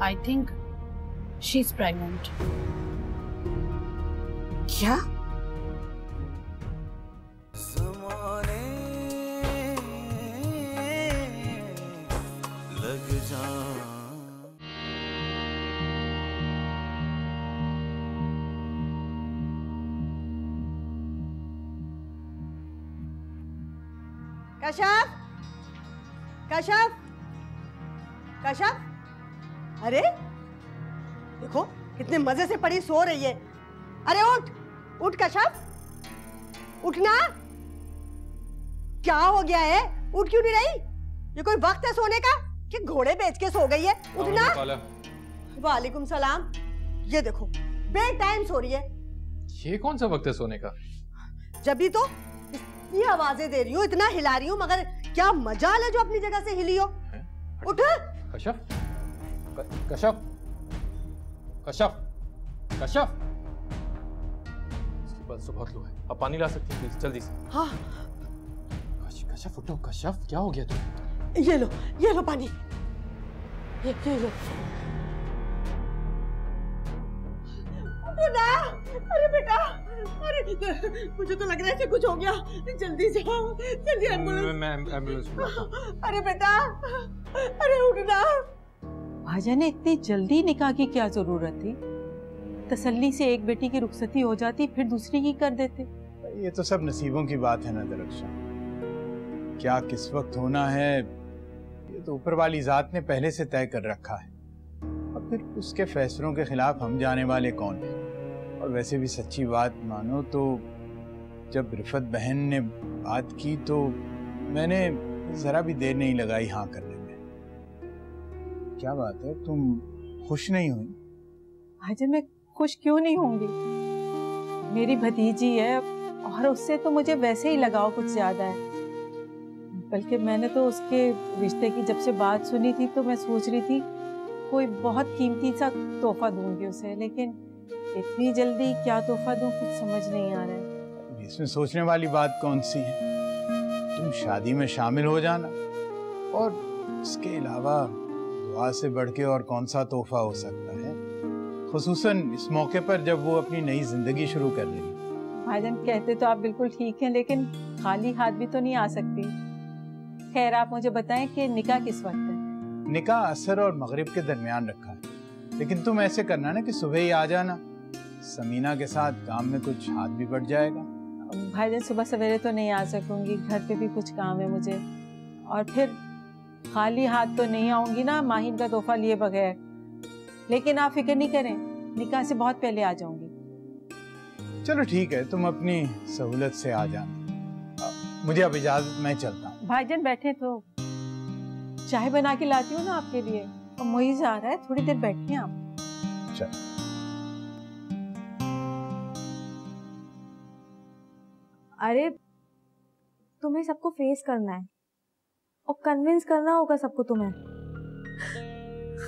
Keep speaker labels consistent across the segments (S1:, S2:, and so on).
S1: I think she is pregnant.
S2: क्या?
S3: लग जा
S2: कश्यप, कश्यप, कश्यप, अरे देखो कितने मजे से पड़ी सो रही है। अरे उठ उठ कश्यप, उठना। क्या हो गया है? उठ क्यों नहीं रही? ये कोई वक्त है सोने का कि घोड़े बेच के सो गई है? उठना। वालेकुम सलाम। ये देखो बे टाइम सो रही है।
S4: ये कौन सा वक्त है सोने का?
S2: जब भी तो ये आवाजें दे रही हूँ, इतना हिला रही हूँ, मगर क्या मजाल है जो अपनी जगह से हिली हो। उठ।
S4: कश्यप, कश्यप, कश्यप, कश्यप, इसकी पल्स तो बहुत लो है। अब पानी ला सकती हैं प्लीज जल्दी से?
S2: हाँ।
S4: कश्यप उठो। कश्यप क्या हो गया तुम्हें?
S2: ये लो पानी, ये लो। उठो ना। अरे बेटा, अरे मुझे तो लग रहा है कि कुछ हो गया। जल्दी जाओ, जल्दी एम्बुलेंस।
S4: मैं एम्बुलेंस।
S2: अरे बेटा, अरे उठना।
S5: भाजा ने इतनी जल्दी निकाह की क्या जरूरत थी? तसल्ली से एक बेटी की रुखसती हो जाती, फिर दूसरी की कर देते।
S6: ये तो सब नसीबों की बात है ना दरख्शा। क्या किस वक्त होना है ये तो ऊपर वाली जात ने पहले से तय कर रखा है, और फिर उसके फैसलों के खिलाफ हम जाने वाले कौन हैं। और वैसे भी सच्ची बात मानो तो जब रिफत बहन ने बात की तो मैंने जरा भी देर नहीं लगाई हाँ करने में। क्या बात है, तुम खुश नहीं हुई?
S5: भाजा मैं खुश क्यों नहीं होंगी? मेरी भतीजी है और उससे तो मुझे वैसे ही लगाव कुछ ज्यादा है। बल्कि मैंने तो उसके रिश्ते की जब से बात सुनी थी तो मैं सोच रही थी कोई बहुत कीमती सा तोहफा दूंगी उसे, लेकिन इतनी जल्दी क्या तोहफा दूं कुछ समझ नहीं आ रहा है।
S6: इसमें सोचने वाली बात कौन सी है? तुम शादी में शामिल हो जाना, और इसके अलावा दुआ से बढ़ के और कौन सा तोहफा हो सकता है, खुसूसन इस मौके पर जब वो अपनी नई जिंदगी शुरू कर रही है।
S5: भाईजान कहते तो आप बिल्कुल ठीक हैं, लेकिन खाली हाथ भी तो नहीं आ सकती। खैर आप मुझे बताएं कि निकाह किस वक्त है?
S6: निकाह असर और मगरिब के दरमियान रखा है, लेकिन तुम ऐसे करना ना कि सुबह ही आ जाना। समीना के साथ काम में कुछ हाथ भी बढ़ जाएगा।
S5: भाईजान सुबह सवेरे तो नहीं आ सकूंगी, घर पे भी कुछ काम है मुझे, और फिर खाली हाथ तो नहीं आऊंगी ना माहिन का तोहफा लिए बगैर। लेकिन आप फिक्र नहीं करें, निकाह से बहुत पहले आ जाऊंगी।
S6: चलो ठीक है, तुम अपनी सहूलत से आ जाना। मुझे अब इजाजत, मैं चलता हूँ।
S5: भाईजान बैठे तो चाय बना के लाती हूँ ना आपके लिए, और मोइज आ रहा है, थोड़ी देर बैठिए आप।
S6: चल।
S7: अरे तुम्हें सबको फेस करना है और कन्विंस करना होगा सबको तुम्हें।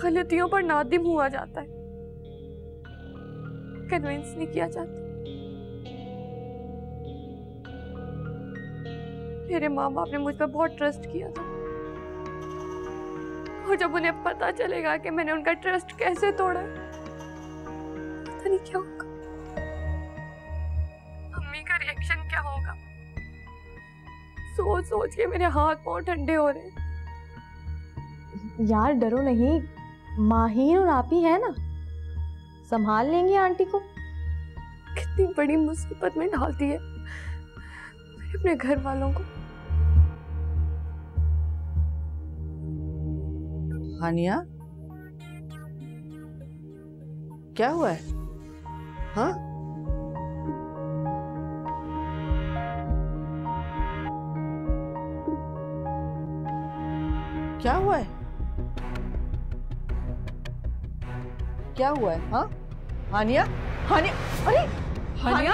S7: गलतियों पर नादिम हुआ जाता है, कन्विंस नहीं किया जाता। मेरे माँ बाप ने मुझ पर बहुत ट्रस्ट किया था, और जब उन्हें पता चलेगा कि मैंने उनका ट्रस्ट कैसे तोड़ा, पता नहीं क्या होगा। मम्मी का रिएक्शन क्या होगा, सोच सोच के मेरे हाथ पांव ठंडे हो रहे हैं।
S8: यार डरो नहीं, माहिर और आप ही है ना, संभाल लेंगे आंटी को।
S7: कितनी बड़ी मुसीबत में डालती है मेरे अपने घर वालों को।
S2: हानिया, क्या हुआ है? हाँ? क्या हुआ है? क्या हुआ है? हाँ? हानिया, हानिया, अरे हानिया,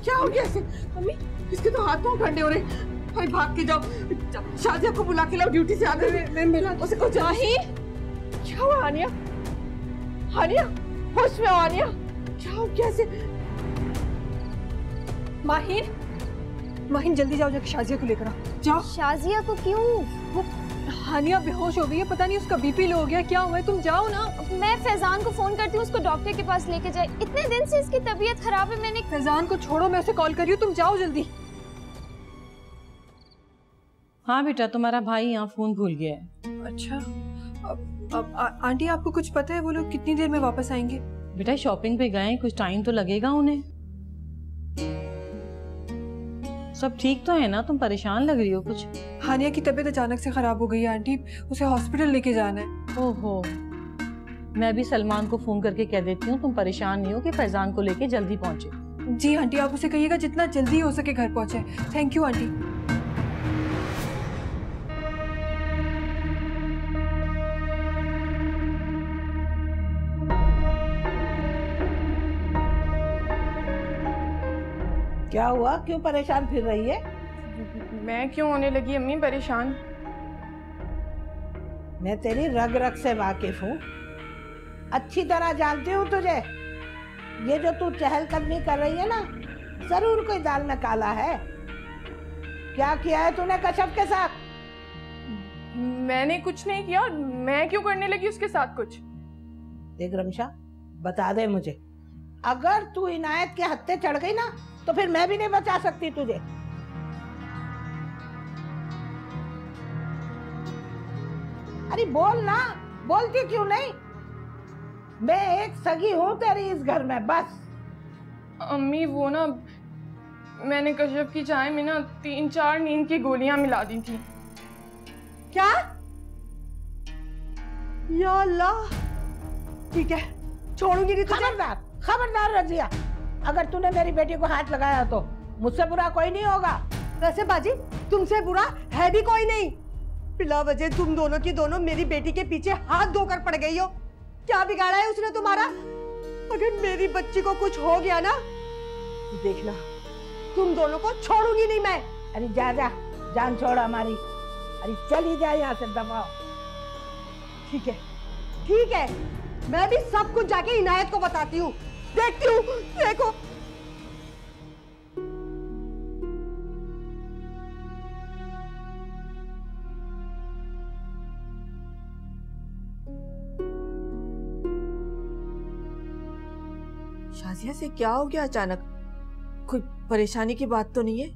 S2: क्या हो गया इसे? मम्मी, इसके तो हाथ पांव ठंडे हो रहे। भाई भाग के जाओ, शादिया को बुला के लाओ, ड्यूटी से आते हुए मैं मिला उसे को जा ही। क्या हुआ हानिया? हानिया, होश में हो हानिया? क्या हो गया इसे? माहिन, जल्दी जाओ, जाके शाजिया को लेकर आओ। जाओ।
S8: शाजिया को क्यों?
S2: वो
S3: हानिया बेहोश हो गई है, पता नहीं उसका बीपी लो हो गया, क्या हुआ है? तुम जाओ ना।
S9: मैं फैजान को फोन करती हूँ, उसको डॉक्टर के पास लेके जाए। इतने दिन से इसकी तबीयत खराब है। मैंने
S3: फैजान को छोड़ो, मैं उसे कॉल कर रही हूँ, तुम जाओ जल्दी।
S5: हाँ बेटा, तुम्हारा भाई यहाँ फोन भूल गया है।
S3: अच्छा, अब आंटी आपको कुछ पता है वो लोग कितनी देर में वापस आएंगे?
S5: बेटा शॉपिंग पे गए, कुछ टाइम तो लगेगा उन्हें। सब ठीक तो है ना? तुम परेशान लग रही हो कुछ।
S3: हानिया की तबीयत अचानक से खराब हो गई है आंटी, उसे हॉस्पिटल लेके जाना है।
S5: ओहो, मैं भी सलमान को फोन करके कह देती हूँ तुम परेशान नहीं हो कि फैजान को लेके जल्दी पहुंचे।
S3: जी आंटी, आप उसे कहिएगा जितना जल्दी हो सके घर पहुंचे। Thank you aunty.
S10: क्या हुआ, क्यों परेशान फिर रही है?
S11: मैं क्यों होने लगी अम्मी परेशान?
S10: मैं तेरी रग रग से वाकिफ हूँ, अच्छी तरह जानती हूँ तुझे। ये जो तू चहलकदमी कर रही है ना, जरूर कोई दाल में काला है। क्या किया है तूने कश्यप के साथ?
S11: मैंने कुछ नहीं किया, मैं क्यों करने लगी उसके साथ कुछ?
S10: देख रमशा, बता दे मुझे, अगर तू इनायत के हत्थे चढ़ गई ना तो फिर मैं भी नहीं बचा सकती तुझे। अरे बोल ना, बोलती क्यों नहीं? मैं एक सगी हूँ तेरी इस घर में, बस।
S11: अम्मी वो ना, मैंने कश्यप की चाय में ना 3-4 नींद की गोलियां मिला दी थी।
S2: क्या? या अल्लाह, ठीक है, छोड़ूंगी नहीं तुझे।
S10: खबरदार, खबरदार रजिया, अगर तूने मेरी बेटी को हाथ लगाया तो मुझसे बुरा कोई नहीं होगा।
S2: वैसे बाजी, तुमसे बुरा है भी कोई नहीं। बिला वजह तुम दोनों की दोनों मेरी बेटी के पीछे हाथ धोकर पड़ गई हो। क्या बिगाड़ा है उसने तुम्हारा? अगर मेरी बच्ची को कुछ हो गया ना, तो देखना, तुम दोनों को छोड़ूंगी नहीं मैं।
S10: अरे जा जा, जान छोड़ हमारी। अरे चली जा यहाँ से, दबाओ।
S2: ठीक है, ठीक है, मैं भी सब कुछ जाके इनायत को बताती हूँ। देखती हूँ, देखो।
S12: शाजिया से क्या हो गया अचानक? कोई परेशानी की बात तो नहीं है?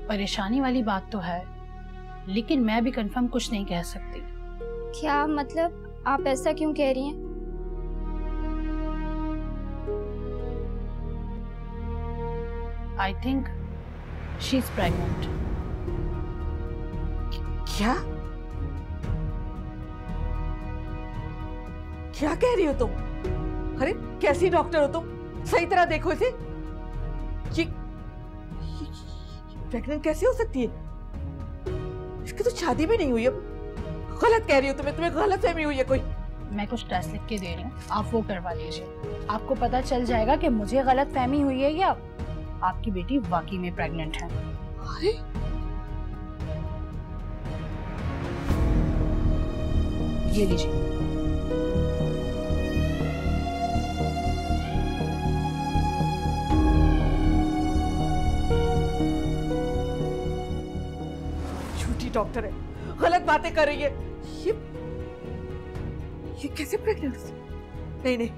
S1: परेशानी वाली बात तो है, लेकिन मैं भी कंफर्म कुछ नहीं कह सकती।
S9: क्या मतलब, आप ऐसा क्यों कह रही हैं?
S1: I think she's pregnant.
S12: क्या? क्या कह रही हो तुम? अरे कैसी डॉक्टर हो तुम? सही तरह देखो इसे। ये प्रेग्नेंट कैसे हो सकती है? इसकी तो शादी भी नहीं हुई। अब गलत कह रही हो, तुम्हें गलतफहमी हुई है कोई।
S1: मैं कुछ टेस्ट लिख के दे रही हूँ, आप वो करवा लीजिए। आपको पता चल जाएगा कि मुझे गलतफहमी हुई है या आपकी बेटी वाकई में प्रेग्नेंट है।
S12: अरे
S1: ये लीजिए।
S12: झूठी डॉक्टर है, गलत बातें कर रही है। ये कैसे प्रेग्नेंट? नहीं नहीं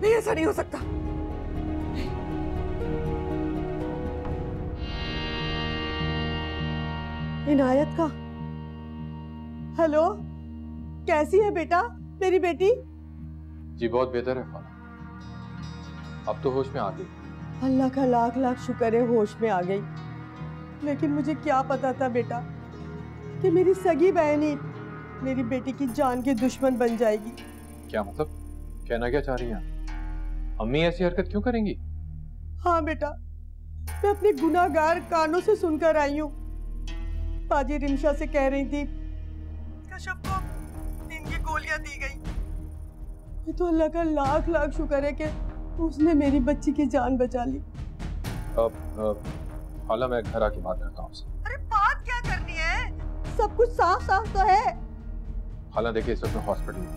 S12: नहीं, ऐसा नहीं हो सकता।
S2: इनायत का हेलो, कैसी है बेटा मेरी बेटी?
S4: जी बहुत बेहतर है खाला, अब तो होश में आ गई।
S2: अल्लाह का लाख लाख शुक्र है होश में आ गई। लेकिन मुझे क्या पता था बेटा कि मेरी सगी बहन ही मेरी बेटी की जान की दुश्मन बन जाएगी।
S4: क्या मतलब, कहना क्या चाह रही हैं? अम्मी ऐसी हरकत क्यों करेंगी?
S2: हाँ बेटा, मैं अपने गुनाहगार कानों से सुनकर आई हूँ। बाजी रिमशा से कह रही थी कश्यप को नींद की गोलियां दी गई। ये तो अल्लाह का लाख लाख शुक्र है कि उसने मेरी बच्ची की जान बचा ली।
S4: खाला मैं घर आके बात करता हूँ आपसे।
S2: अरे बात क्या करनी है, सब कुछ साफ साफ तो है।
S4: खाला देखिए, इस वक्त मैं हॉस्पिटल में,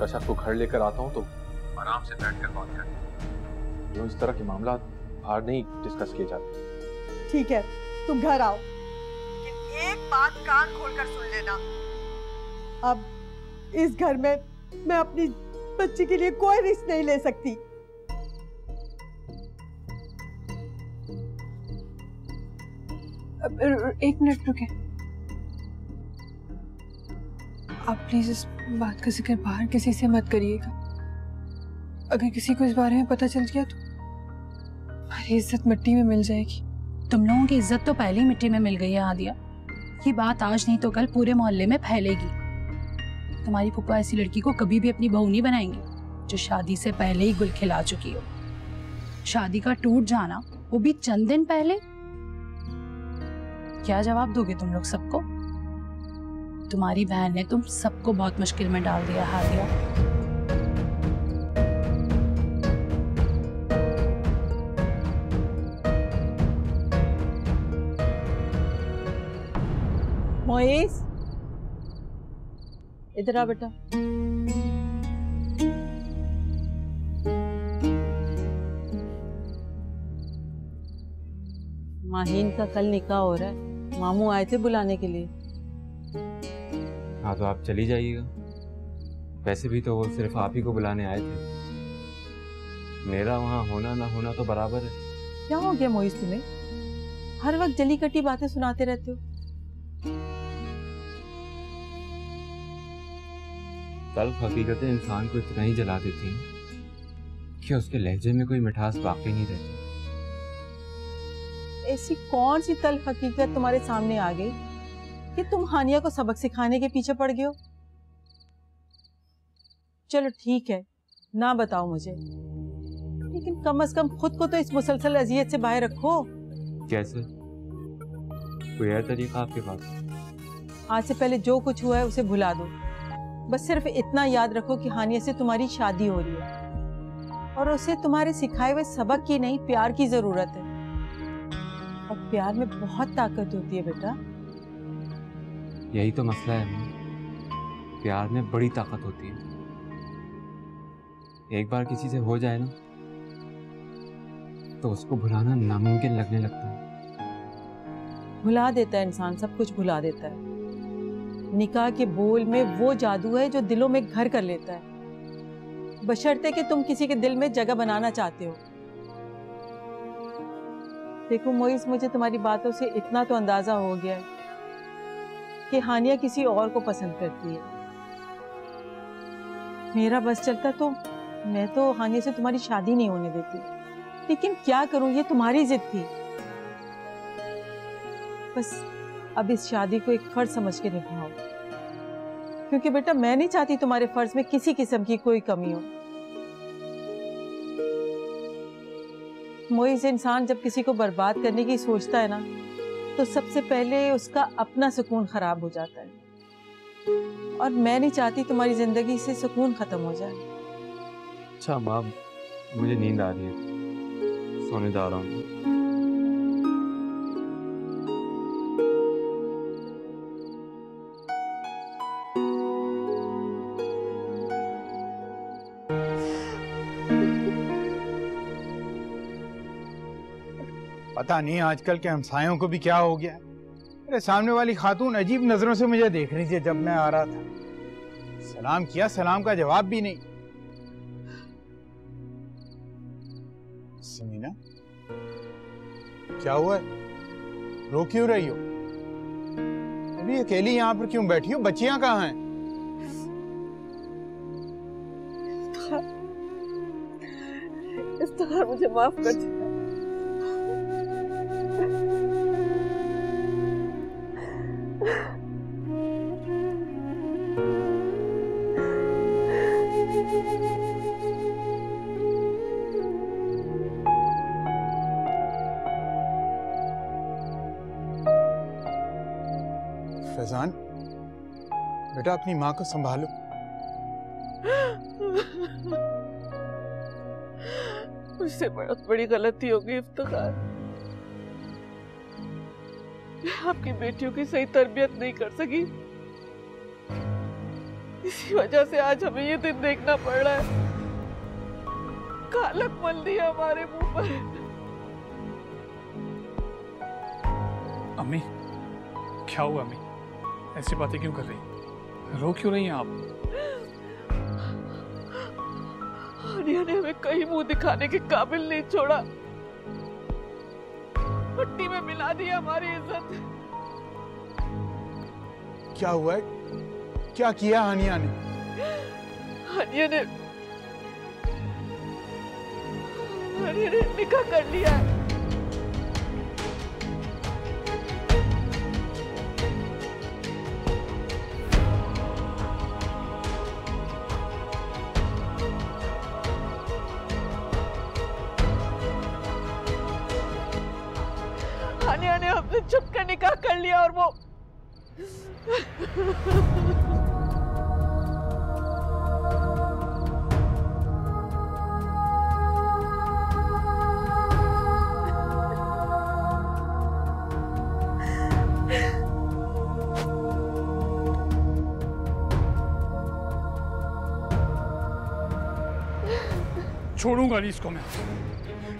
S4: कश्यप को घर लेकर आता हूँ तो आराम से बैठ कर बात करें। जो इस तरह के मामला बाहर नहीं डिस्कस किए जाते।
S2: ठीक है, तुम घर आओ, एक बात कान खोलकर सुन लेना, अब इस घर में मैं अपनी बच्ची के लिए कोई रिस्क नहीं ले सकती।
S3: एक मिनट रुके, आप प्लीज इस बात का जिक्र बाहर किसी से मत करिएगा। अगर किसी को इस बारे में पता चल गया तो हमारी इज्जत मिट्टी में मिल जाएगी।
S1: तुम लोगों की इज्जत तो पहले ही मिट्टी में मिल गई है आदिया। ये बात आज नहीं तो कल पूरे मोहल्ले में फैलेगी। तुम्हारी फूफा ऐसी लड़की को कभी भी अपनी बहू नहीं बनाएंगे जो शादी से पहले ही गुल खिला चुकी हो। शादी का टूट जाना, वो भी चंद दिन पहले। क्या जवाब दोगे तुम लोग सबको? तुम्हारी बहन ने तुम सबको बहुत मुश्किल में डाल दिया हादिया।
S5: मोइस, इधर आ बेटा। माहीन का कल निकाह हो रहा है, मामू आए थे बुलाने के लिए।
S13: हाँ तो आप चली जाइएगा। वैसे भी तो वो सिर्फ आप ही को बुलाने आए थे। मेरा वहाँ होना ना होना तो बराबर है।
S5: क्या हो गया मोइस तुम्हें? हर वक्त जली कटी बातें सुनाते रहते हो।
S13: तल्ख हकीकतें इंसान को इतना ही जला देती हैं कि उसके लहजे में कोई मिठास बाकी नहीं रहती।
S5: ऐसी कौन सी तल्ख हकीकत तुम्हारे सामने आ गई कि तुम हानिया को सबक सिखाने के पीछे पड़ गए हो? चलो ठीक है, ना बताओ मुझे, लेकिन कम से कम खुद को तो इस मुसलसल अजियत से बाहर रखो।
S13: कैसे? कोई है तरीका आपके पास?
S5: आज से पहले जो कुछ हुआ है उसे भुला दो। बस सिर्फ इतना याद रखो कि हानिया से तुम्हारी शादी हो रही है और उसे तुम्हारे सिखाए हुए सबक की नहीं, प्यार की जरूरत है। और प्यार में बहुत ताकत होती है बेटा।
S13: यही तो मसला है, प्यार में बड़ी ताकत होती है। एक बार किसी से हो जाए ना तो उसको भुलाना नामुमकिन लगने लगता है।
S5: भुला देता है इंसान, सब कुछ भुला देता है। निकाह के बोल में वो जादू है जो दिलों में घर कर लेता है, बशर्ते कि तुम किसी के दिल में जगह बनाना चाहते हो। देखो मोइस, मुझे तुम्हारी बातों से इतना तो अंदाजा हो गया है कि हानिया किसी और को पसंद करती है। मेरा बस चलता तो मैं तो हानिया से तुम्हारी शादी नहीं होने देती, लेकिन क्या करूं, ये तुम्हारी जिद थी। बस अब इस शादी को एक फर्ज समझ के निभाओ, क्योंकि बेटा मैं नहीं चाहती तुम्हारे फर्ज में किसी किस्म की कोई कमी हो। मोइस, इंसान जब किसी को बर्बाद करने की सोचता है ना तो सबसे पहले उसका अपना सुकून खराब हो जाता है, और मैं नहीं चाहती तुम्हारी जिंदगी से सुकून खत्म हो जाए।
S13: अच्छा माँ, मुझे नींद आ रही है, सोने जा रहा हूँ।
S6: पता नहीं आजकल के हमसायों को भी क्या हो गया। मेरे सामने वाली खातून अजीब नजरों से मुझे देख रही थी जब मैं आ रहा था। सलाम किया, सलाम का जवाब भी नहीं। समीना, क्या हुआ है? रो क्यों रही हो? अभी अकेली यहाँ पर क्यों बैठी हो? बच्चियां कहाँ हैं?
S12: इफ्तिखार, मुझे माफ कर दो।
S6: फैजान, बेटा अपनी माँ को संभालो।
S12: मुझसे बहुत बड़ी गलती हो गई इफ्तिखार। मैं आपकी बेटियों की सही तरबियत नहीं कर सकी, इसी वजह से आज हमें ये दिन देखना पड़ रहा है। कालक मल दिया हमारे मुंह पर।
S6: अम्मी,
S14: क्या हुआ अम्मी? ऐसी बातें क्यों कर रही? रो क्यों रही हैं आप?
S12: हानिया ने हमें कहीं मुंह दिखाने के काबिल नहीं छोड़ा, मिट्टी में मिला दी हमारी इज्जत।
S6: क्या हुआ है? क्या किया हानिया ने?
S12: हानिया ने निकाह कर लिया है। हानिया ने हमसे छुपकर निकाह कर लिया और वो
S14: छोड़ूंगा नहीं इसको मैं,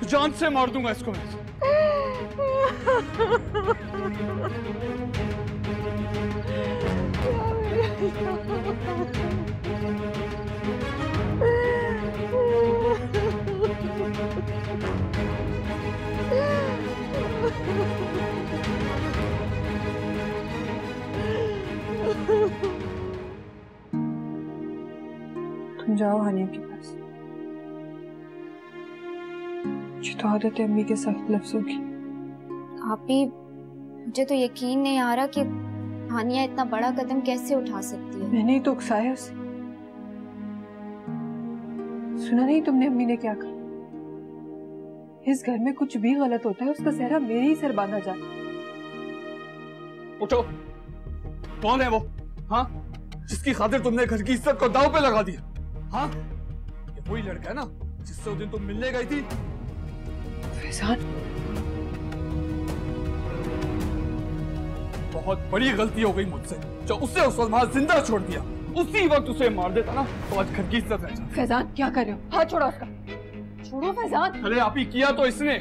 S14: जान से मार दूंगा इसको मैं।
S3: तुम जाओ हानिया के पास। मुझे तो आदत है अम्मी के सख्त लफ्जों की।
S9: आपी, मुझे तो यकीन नहीं आ रहा कि हानिया इतना बड़ा कदम कैसे उठा सकती है।
S3: मैंने ही तो उकसाया उसे। सुना नहीं तुमने अम्मी ने क्या कहा? इस घर में कुछ भी गलत होता है उसका सेहरा मेरे ही सर बांधा जाता है।
S14: उठो, कौन है वो? हाँ, जिसकी खातिर तुमने घर की इज्जत को दांव पे लगा दिया? हाँ, ये वही लड़का है ना जिससे उस दिन तुम मिलने गई थी?
S3: फैजान,
S14: बहुत बड़ी गलती हो गई मुझसे जो उसे उस वक्त वहां जिंदा छोड़ दिया। उसी वक्त उसे मार देता ना तो आज घर की इज्जत रह जाती।
S3: फैजान क्या कर रहे हो? हाथ छोड़ो उसका, छोड़ो फैजान।
S14: अरे आप ही किया तो इसने,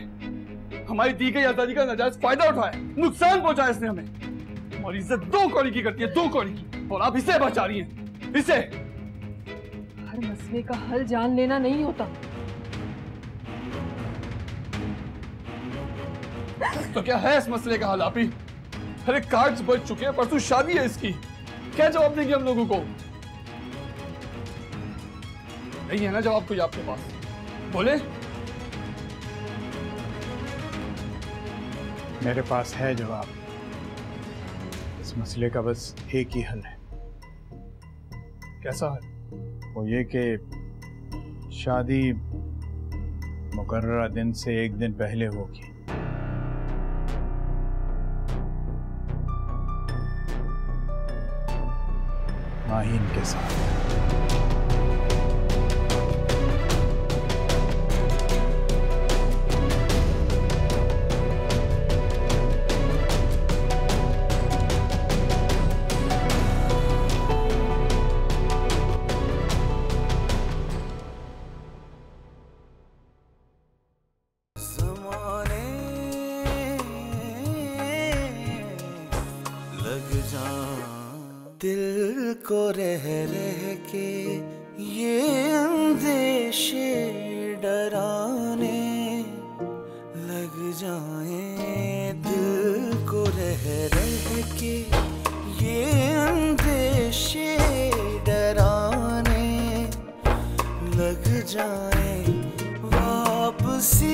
S14: हमारी दी गई आजादी का नाजायज फायदा उठाया, नुकसान पहुंचाया इसने हमें। हमारी इज्जत दो कौड़ी की करती है, दो कौड़ी की, और आप इसे बचा रही हैं, इसे।
S3: हर मसले का हल जान लेना नहीं होता।
S14: तो क्या है इस मसले का हल? आप ही अरे कार्ड्स बच चुके हैं, परसों शादी है इसकी, क्या जवाब देंगे हम लोगों को? नहीं है ना जवाब कोई आपके पास? बोले।
S6: मेरे पास है जवाब। इस मसले का बस एक ही हल है।
S14: कैसा है?
S6: वो ये कि शादी मुकर्ररा दिन से एक दिन पहले होगी। माहीन के साथ।
S15: दिल को रह रह के ये अंदेशे डराने लग जाएं। दिल को रह रह के ये अंदेशे डराने लग जाएं। वापसी